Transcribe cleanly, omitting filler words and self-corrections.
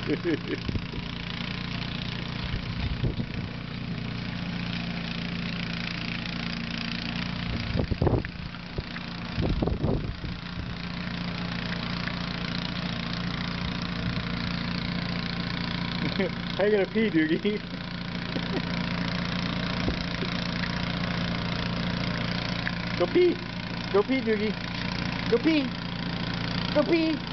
How you gonna pee, Doogie? Go pee! Go pee, Doogie! Go pee! Go pee!